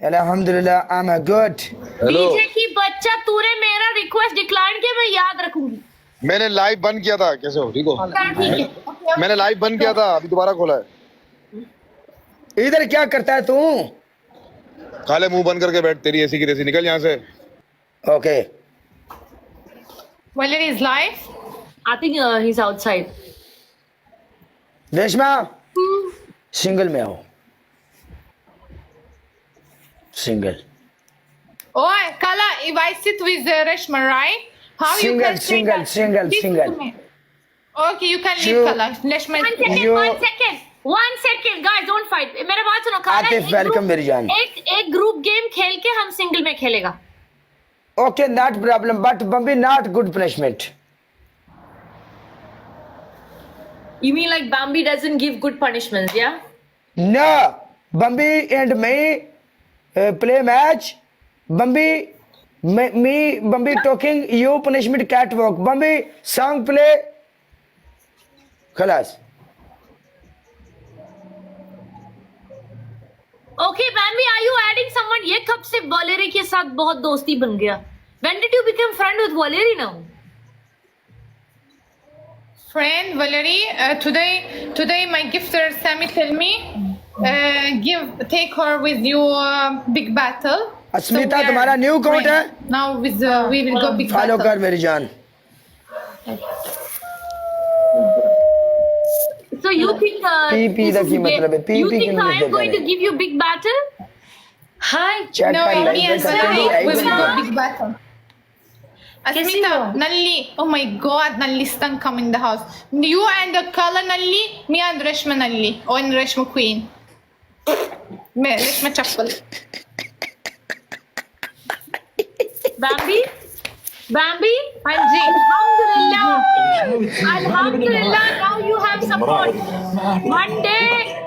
Alhamdulillah, I'm a good. DJ की बच्चा तूने मेरा रिक्वेस्ट डिक्लाइन किया, मैं याद रखूंगी। मैंने लाइव बंद किया था। कैसे हो? ठीक हो? ठीक है। मैंने लाइव बंद किया था, अभी दोबारा खोला है। इधर क्या करता है तू? काले मुंह बंद करके बैठ, तेरी ऐसी की तैसी, निकल यहाँ से। Okay. Well, it is live. I think he's outside. Reshma single में हो, single Oh, Kala, if I sit with Reshma, right? How you Single, can say single, that? single, Listen single. to me. Okay, you can You- leave, Kala. Reshma. One second, You- 1 second, 1 second, guys, don't fight. मेरा बात सुनो। काला, आतिफ, एक welcome group- मेरी जान। एक group game खेल के हम सिंगल में खेलेगा। Okay, not problem, but Bambi not good punishment. You mean like Bambi doesn't give good punishments, yeah? No, Bambi and me play match. Bambi, Bambi talking, you punishment catwalk. Bambi song play. खलास. Okay, Bambi, are you adding someone? ये कब से वॉलेरी के साथ बहुत दोस्ती बन गया? When did you become friend with Valerie now? Friend Valerie, today my gifter Sammy tell me, take her with you big battle. Asmita, we are तुम्हारा new account है? Now with we will go big Follow battle. कर मेरी जान. So you think PP this का is की मतलब है? you PP think किन I लिखते am going to हैं? give you big battle? Hi. Chat No, पर me like and कर Valerie, सकते we will हैं. go big battle. Asmita, Nalli, oh my god, Nalli Stan come in the house. You and the Kala Nalli, me and Reshma Nalli, or and Reshma Queen. Me, Reshma Chappal. Bambi? Bambi? Anji. Alhamdulillah. Alhamdulillah, now you have support. One day